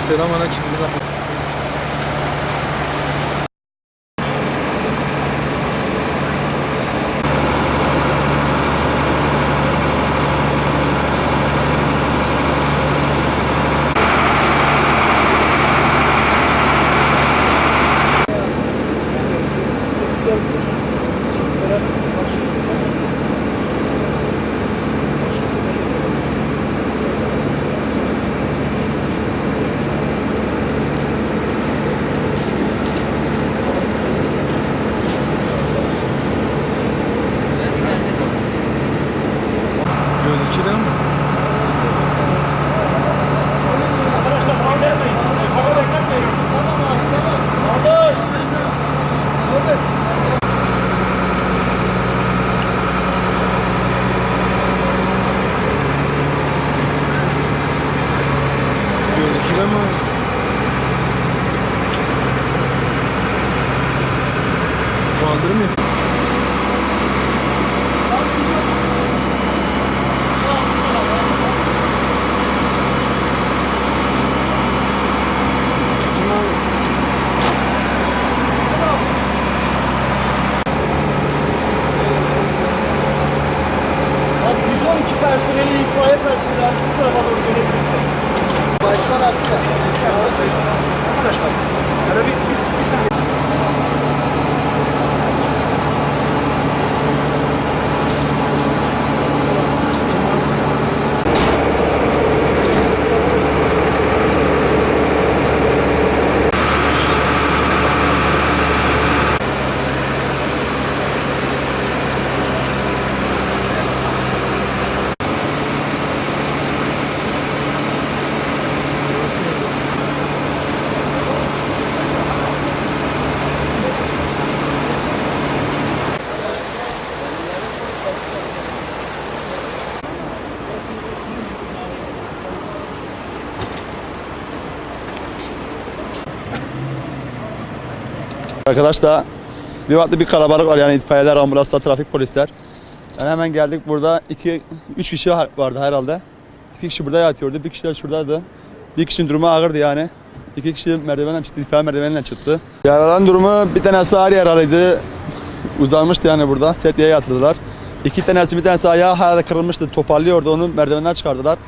Selamünaleyküm. Gözüküyor mu? Arkadaşlar falan vermeyin. Falan bekletmeyin. Tamam abi tamam. Hadi. Hadi. Gözüküyor mu? Kaldırmıyor. Abi 112 personeli, itfaiye personeli artık bu tarafa doğru gelebilirse. Başkan asker. Arkadaşlar, yani bir saniye. Arkadaşlar bir vakti bir kalabalık var, yani itfaiyeler, ambulanslar, trafik polisler. Yani hemen geldik, burada 3 kişi vardı herhalde. 2 kişi burada yatıyordu, bir kişi de şuradaydı. Bir kişinin durumu ağırdı yani. 2 kişi merdivenden çıktı, itfaiye merdiveninden çıktı. Yaraların durumu, bir tanesi ağır yaralıydı. Uzanmıştı yani burada, sedyeye yatırdılar. Bir tanesi ayağı hala kırılmıştı, toparlıyordu, onu merdivenden çıkardılar.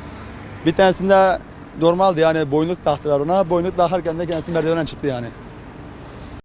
Bir tanesinde normaldi yani, boynluk taktılar ona. Boynluk takarken de kendisi merdivenden çıktı yani.